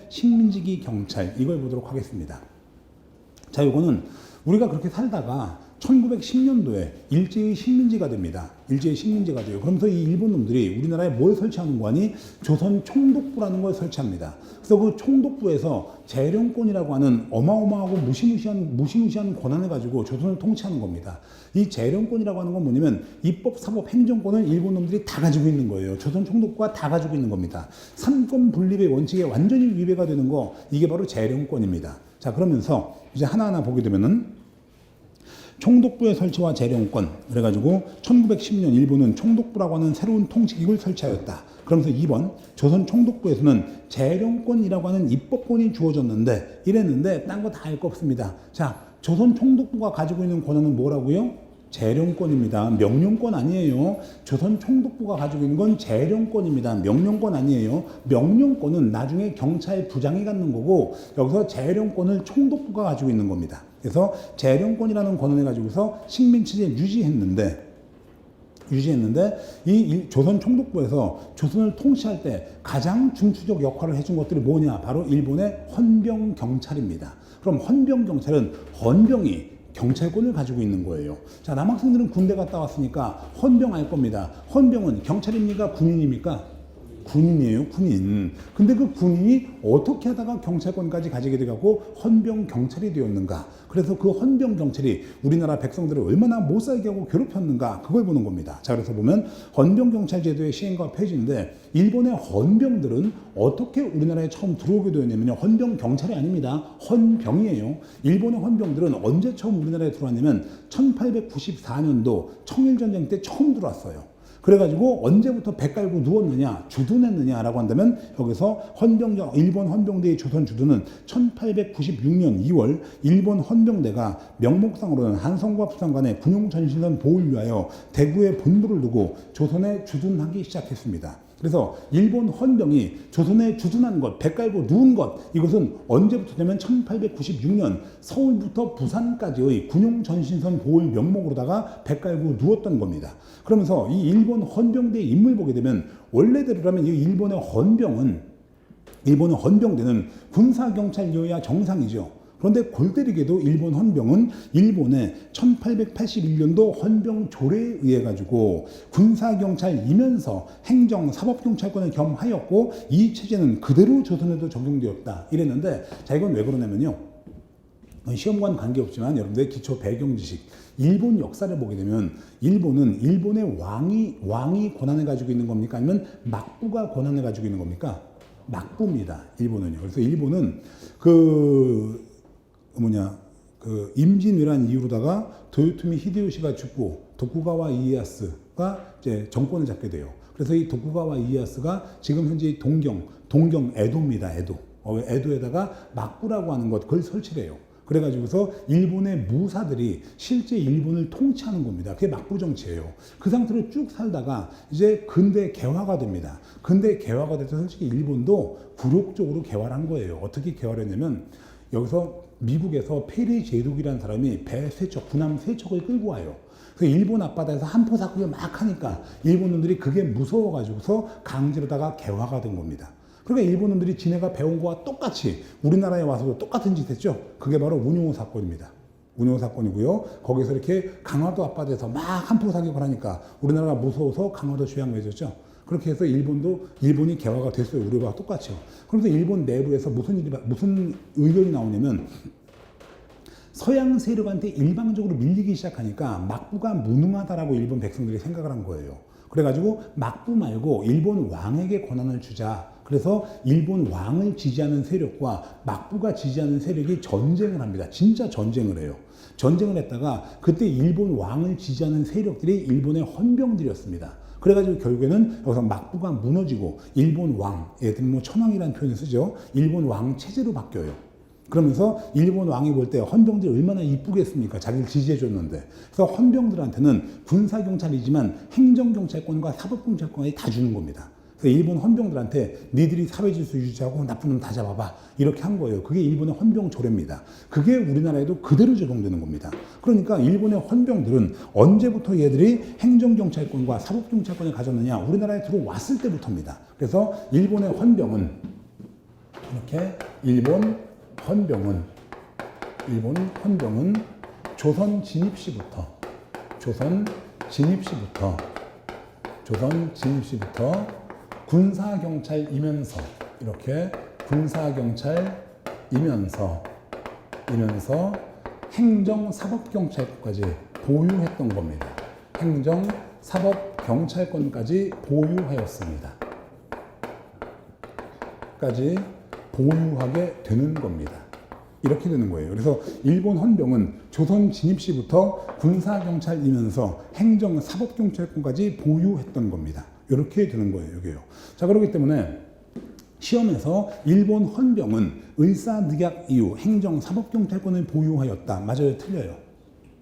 식민지기 경찰, 이걸 보도록 하겠습니다. 자, 요거는 우리가 그렇게 살다가 1910년도에 일제히 식민지가 됩니다. 일제히 식민지가 돼요. 그러면서 이 일본 놈들이 우리나라에 뭘 설치하는 거 아니? 조선 총독부라는 걸 설치합니다. 그래서 그 총독부에서 재령권이라고 하는 어마어마하고 무시무시한 권한을 가지고 조선을 통치하는 겁니다. 이 재령권이라고 하는 건 뭐냐면 입법, 사법, 행정권을 일본 놈들이 다 가지고 있는 거예요. 조선 총독부가 다 가지고 있는 겁니다. 삼권 분립의 원칙에 완전히 위배가 되는 거, 이게 바로 재령권입니다. 자, 그러면서 이제 하나하나 보게 되면은 총독부의 설치와 재령권, 그래가지고 1910년 일본은 총독부라고 하는 새로운 통치기구를 설치하였다. 그러면서 2번 조선 총독부에서는 재령권이라고 하는 입법권이 주어졌는데, 이랬는데 딴 거 다 할 거 없습니다. 자, 조선 총독부가 가지고 있는 권한은 뭐라고요? 재령권입니다. 명령권 아니에요. 조선 총독부가 가지고 있는 건 재령권입니다. 명령권 아니에요. 명령권은 나중에 경찰 부장이 갖는 거고, 여기서 재령권을 총독부가 가지고 있는 겁니다. 그래서 재령권이라는 권한을 가지고서 식민지를 유지했는데 이 조선 총독부에서 조선을 통치할 때 가장 중추적 역할을 해준 것들이 뭐냐? 바로 일본의 헌병 경찰입니다. 그럼 헌병 경찰은 헌병이 경찰권을 가지고 있는 거예요. 자, 남학생들은 군대 갔다 왔으니까 헌병 알 겁니다. 헌병은 경찰입니까? 군인입니까? 군인이에요, 군인. 근데 그 군인이 어떻게 하다가 경찰권까지 가지게 돼갖고 헌병 경찰이 되었는가? 그래서 그 헌병 경찰이 우리나라 백성들을 얼마나 못 살게 하고 괴롭혔는가? 그걸 보는 겁니다. 자, 그래서 보면 헌병 경찰 제도의 시행과 폐지인데, 일본의 헌병들은 어떻게 우리나라에 처음 들어오게 되었냐면요, 헌병 경찰이 아닙니다. 헌병이에요. 일본의 헌병들은 언제 처음 우리나라에 들어왔냐면 1894년도 청일전쟁 때 처음 들어왔어요. 그래가지고 언제부터 배 깔고 누웠느냐, 주둔했느냐라고 한다면, 여기서 일본 헌병대의 조선 주둔은 1896년 2월 일본 헌병대가 명목상으로는 한성과 부산 간의 군용전신선 보호를 위하여 대구에 본부를 두고 조선에 주둔하기 시작했습니다. 그래서 일본 헌병이 조선에 주둔한 것, 배 깔고 누운 것, 이것은 언제부터냐면 1896년 서울부터 부산까지의 군용전신선 보호를 명목으로다가 배 깔고 누웠던 겁니다. 그러면서 이 일본 헌병대의 인물 보게 되면, 원래대로라면 이 일본의 헌병대는 군사경찰이어야 정상이죠. 그런데 골 때리게도 일본 헌병은 일본의 1881년도 헌병 조례에 의해 가지고 군사경찰이면서 행정, 사법경찰권을 겸하였고, 이 체제는 그대로 조선에도 적용되었다. 이랬는데, 자, 이건 왜 그러냐면요, 시험과는 관계없지만 여러분들의 기초 배경 지식, 일본 역사를 보게 되면 일본은 일본의 왕이 권한을 가지고 있는 겁니까? 아니면 막부가 권한을 가지고 있는 겁니까? 막부입니다. 일본은요. 그래서 일본은 임진왜란 이후로다가 도요토미 히데요시가 죽고 도쿠가와 이에야스가 이제 정권을 잡게 돼요. 그래서 이 도쿠가와 이에야스가 지금 현재 동경 에도입니다. 에도에다가 막부라고 하는 것, 그걸 설치를 해요. 그래가지고서 일본의 무사들이 실제 일본을 통치하는 겁니다. 그게 막부 정치예요. 그 상태로 쭉 살다가 이제 근대 개화가 됩니다. 근대 개화가 돼서 솔직히 일본도 굴욕적으로 개화를 한 거예요. 어떻게 개화를 했냐면, 여기서 미국에서 페리 제독이라는 사람이 군함 3척을 끌고 와요. 그래서 일본 앞바다에서 한포 사격을 막 하니까 일본 놈들이 그게 무서워가지고서 강제로다가 개화가 된 겁니다. 그러니까 일본 놈들이 지네가 배운 거와 똑같이 우리나라에 와서도 똑같은 짓 했죠. 그게 바로 운용호 사건입니다. 운용호 사건이고요. 거기서 이렇게 강화도 앞바다에서 막 한포 사격을 하니까 우리나라가 무서워서 강화도 주양해줬죠. 그렇게 해서 일본이 개화가 됐어요. 우리와 똑같죠. 그래서 일본 내부에서 무슨 의견이 나오냐면, 서양 세력한테 일방적으로 밀리기 시작하니까 막부가 무능하다라고 일본 백성들이 생각을 한 거예요. 그래가지고 막부 말고 일본 왕에게 권한을 주자. 그래서 일본 왕을 지지하는 세력과 막부가 지지하는 세력이 전쟁을 합니다. 진짜 전쟁을 해요. 전쟁을 했다가 그때 일본 왕을 지지하는 세력들이 일본의 헌병들이었습니다. 그래가지고 결국에는 여기서 막부가 무너지고 일본 왕, 예를 들면 천황이라는 표현을 쓰죠. 일본 왕 체제로 바뀌어요. 그러면서 일본 왕이 볼 때 헌병들이 얼마나 이쁘겠습니까? 자기를 지지해줬는데. 그래서 헌병들한테는 군사경찰이지만 행정경찰권과 사법경찰권이 다 주는 겁니다. 그래서 일본 헌병들한테 니들이 사회질서 유지하고 나쁜 놈 다 잡아봐, 이렇게 한 거예요. 그게 일본의 헌병 조례입니다. 그게 우리나라에도 그대로 적용되는 겁니다. 그러니까 일본의 헌병들은 언제부터 얘들이 행정경찰권과 사법경찰권을 가졌느냐? 우리나라에 들어왔을 때부터입니다. 그래서 일본의 헌병은 이렇게 일본 헌병은 조선 진입 시부터 군사경찰이면서 이렇게 군사경찰이면서 행정사법경찰까지 보유했던 겁니다. 행정사법경찰권까지 보유하였습니다. 까지 보유하게 되는 겁니다. 이렇게 되는 거예요. 그래서 일본 헌병은 조선 진입 시부터 군사경찰이면서 행정사법경찰권까지 보유했던 겁니다. 이렇게 되는 거예요. 여기요. 자, 그렇기 때문에 시험에서 일본 헌병은 을사늑약 이후 행정사법경찰권을 보유하였다. 맞아요? 틀려요?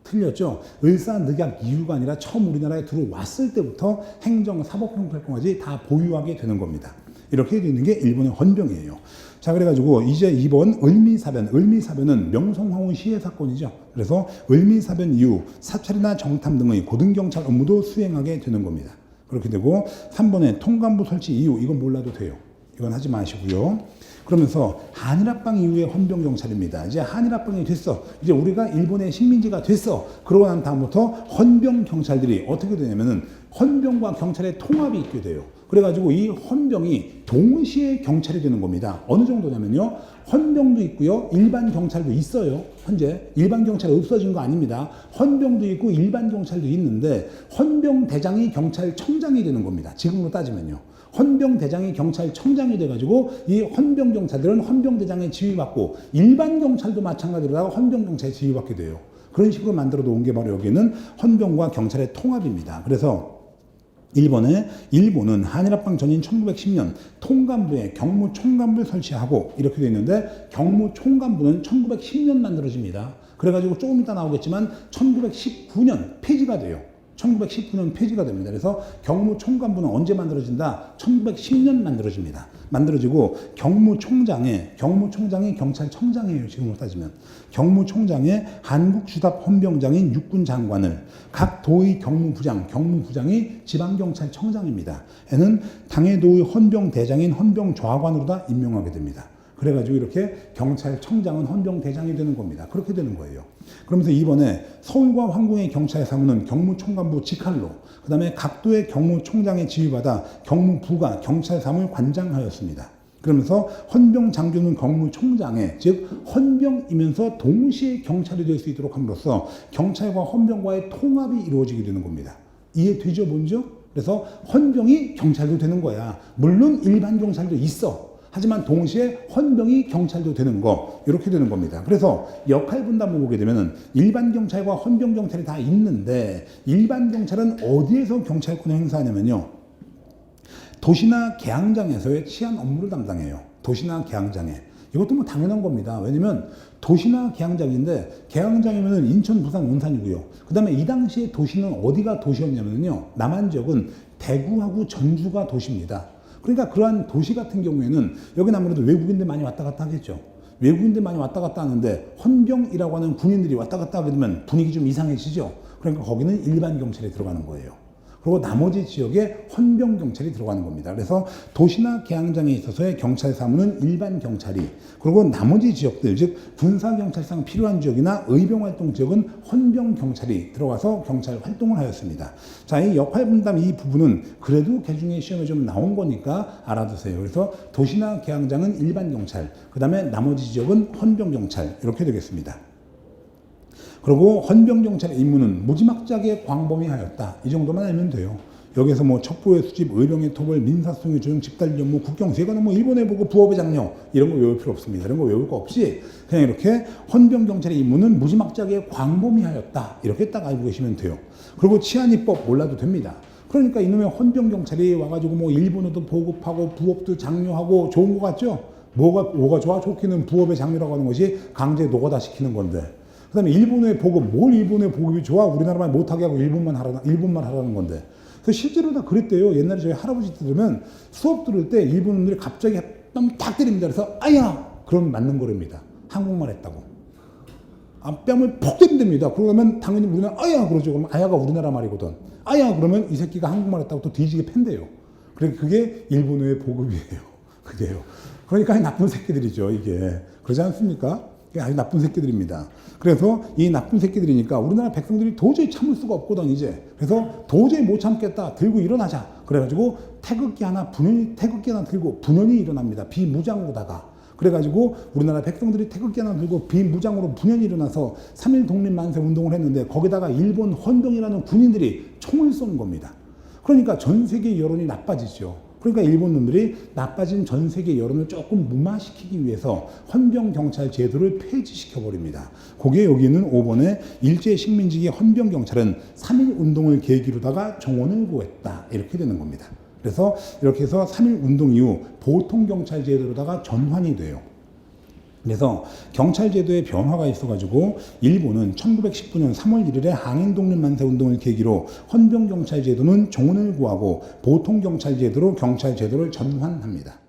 틀렸죠? 을사늑약 이후가 아니라 처음 우리나라에 들어왔을 때부터 행정사법경찰권까지 다 보유하게 되는 겁니다. 이렇게 되는 게 일본의 헌병이에요. 자, 그래가지고 이제 2번 을미사변은 명성황후 시해 사건이죠. 그래서 을미사변 이후 사찰이나 정탐 등의 고등경찰 업무도 수행하게 되는 겁니다. 그렇게 되고 3번에 통감부 설치 이후, 이건 몰라도 돼요. 이건 하지 마시고요. 그러면서 한일합방 이후의 헌병경찰입니다. 이제 한일합방이 됐어. 이제 우리가 일본의 식민지가 됐어. 그러고 난 다음부터 헌병경찰들이 어떻게 되냐면은 헌병과 경찰의 통합이 있게 돼요. 그래가지고 이 헌병이 동시에 경찰이 되는 겁니다. 어느 정도냐면요. 헌병도 있고요. 일반 경찰도 있어요. 현재 일반 경찰이 없어진 거 아닙니다. 헌병도 있고 일반 경찰도 있는데 헌병대장이 경찰청장이 되는 겁니다. 지금으로 따지면요. 헌병대장이 경찰청장이 돼가지고 이 헌병경찰들은 헌병대장의 지휘받고 일반 경찰도 마찬가지로 헌병경찰의 지휘받게 돼요. 그런 식으로 만들어 놓은 게 바로 여기는 헌병과 경찰의 통합입니다. 그래서 일본은 한일합방 전인 1910년 통감부에 경무총감부를 설치하고 이렇게 되어 있는데 경무총감부는 1910년 만들어집니다. 그래가지고 조금 이따 나오겠지만 1919년 폐지가 돼요. 1919년 폐지가 됩니다. 그래서 경무총감부는 언제 만들어진다? 1910년 만들어집니다. 만들어지고 경무총장이 경찰청장이에요. 지금으로 따지면. 경무총장의 한국주답헌병장인 육군장관을 각 도의 경무부장이 지방경찰청장입니다. 얘는 당해 도의 헌병대장인 헌병좌관으로 다 임명하게 됩니다. 그래가지고 이렇게 경찰청장은 헌병대장이 되는 겁니다. 그렇게 되는 거예요. 그러면서 이번에 서울과 황궁의 경찰 사무는 경무총감부 직할로, 그 다음에 각도의 경무총장의 지휘받아 경무부가 경찰 사무를 관장하였습니다. 그러면서 헌병장교는 경무총장에, 즉 헌병이면서 동시에 경찰이 될 수 있도록 함으로써 경찰과 헌병과의 통합이 이루어지게 되는 겁니다. 이해되죠, 뭔죠? 그래서 헌병이 경찰도 되는 거야. 물론 일반 경찰도 있어. 하지만 동시에 헌병이 경찰도 되는 거, 이렇게 되는 겁니다. 그래서 역할 분담을 보게 되면은 일반 경찰과 헌병 경찰이 다 있는데 일반 경찰은 어디에서 경찰권을 행사하냐면요. 도시나 계양장에서의 치안 업무를 담당해요. 도시나 계양장에. 이것도 뭐 당연한 겁니다. 왜냐면 도시나 계양장인데 계양장이면은 인천, 부산, 원산이고요. 그 다음에 이 당시에 도시는 어디가 도시였냐면요. 남한 지역은 대구하고 전주가 도시입니다. 그러니까 그러한 도시 같은 경우에는 여기는 아무래도 외국인들 많이 왔다 갔다 하겠죠. 외국인들 많이 왔다 갔다 하는데 헌병이라고 하는 군인들이 왔다 갔다 하게 되면 분위기 좀 이상해지죠. 그러니까 거기는 일반 경찰이 들어가는 거예요. 그리고 나머지 지역에 헌병 경찰이 들어가는 겁니다. 그래서 도시나 계양장에 있어서의 경찰 사무는 일반 경찰이, 그리고 나머지 지역들, 즉 군사 경찰상 필요한 지역이나 의병 활동 지역은 헌병 경찰이 들어가서 경찰 활동을 하였습니다. 자, 이 역할 분담 이 부분은 그래도 개중에 시험에 좀 나온 거니까 알아두세요. 그래서 도시나 계양장은 일반 경찰, 그 다음에 나머지 지역은 헌병 경찰, 이렇게 되겠습니다. 그리고 헌병경찰의 임무는 무지막지하게 광범위하였다. 이 정도만 알면 돼요. 여기서 뭐 첩보의 수집, 의병의 토벌, 민사송의 조정, 집단리 업무, 국경수행관 업무, 일본의 보고, 부업의 장려, 이런 거 외울 필요 없습니다. 이런 거 외울 거 없이 그냥 이렇게 헌병경찰의 임무는 무지막지하게 광범위하였다. 이렇게 딱 알고 계시면 돼요. 그리고 치안입법 몰라도 됩니다. 그러니까 이놈의 헌병경찰이 와가지고 뭐 일본어도 보급하고 부업도 장려하고 좋은 거 같죠? 뭐가 좋아? 좋기는 부업의 장려라고 하는 것이 강제 노가다 시키는 건데. 그 다음에 일본어의 보급, 뭘 일본어의 보급이 좋아? 우리나라만 못하게 하고 일본만 하라는 건데. 그래서 실제로 다 그랬대요. 옛날에 저희 할아버지 때 들으면 수업 들을 때 일본인들이 갑자기 뺨 딱 때립니다. 그래서 아야! 그러면 맞는 거랍니다. 한국말 했다고. 뺨을 푹 때린답니다. 그러면 당연히 우리나라 아야! 그러죠. 그러면 아야가 우리나라 말이거든. 아야! 그러면 이 새끼가 한국말 했다고 또 뒤지게 팬대요. 그러니까 그게 일본어의 보급이에요. 그게요. 그러니까 나쁜 새끼들이죠, 이게. 그러지 않습니까? 이게 아주 나쁜 새끼들입니다. 그래서 이 나쁜 새끼들이니까 우리나라 백성들이 도저히 참을 수가 없거든, 이제. 그래서 도저히 못 참겠다. 들고 일어나자. 그래가지고 태극기 하나 들고 분연히 일어납니다. 비무장으로다가. 그래가지고 우리나라 백성들이 태극기 하나 들고 비무장으로 분연히 일어나서 3.1 독립만세 운동을 했는데 거기다가 일본 헌병이라는 군인들이 총을 쏘는 겁니다. 그러니까 전 세계 여론이 나빠지죠. 그러니까 일본 놈들이 나빠진 전 세계 여론을 조금 무마시키기 위해서 헌병 경찰 제도를 폐지시켜 버립니다. 그게 여기는 5번에 일제 식민지기 헌병 경찰은 3.1 운동을 계기로다가 정원을 구했다. 이렇게 되는 겁니다. 그래서 이렇게 해서 3.1 운동 이후 보통 경찰 제도로다가 전환이 돼요. 그래서 경찰 제도에 변화가 있어가지고 일본은 1919년 3월 1일에 항일 독립만세 운동을 계기로 헌병 경찰 제도는 종원을 구하고 보통 경찰 제도로 경찰 제도를 전환합니다.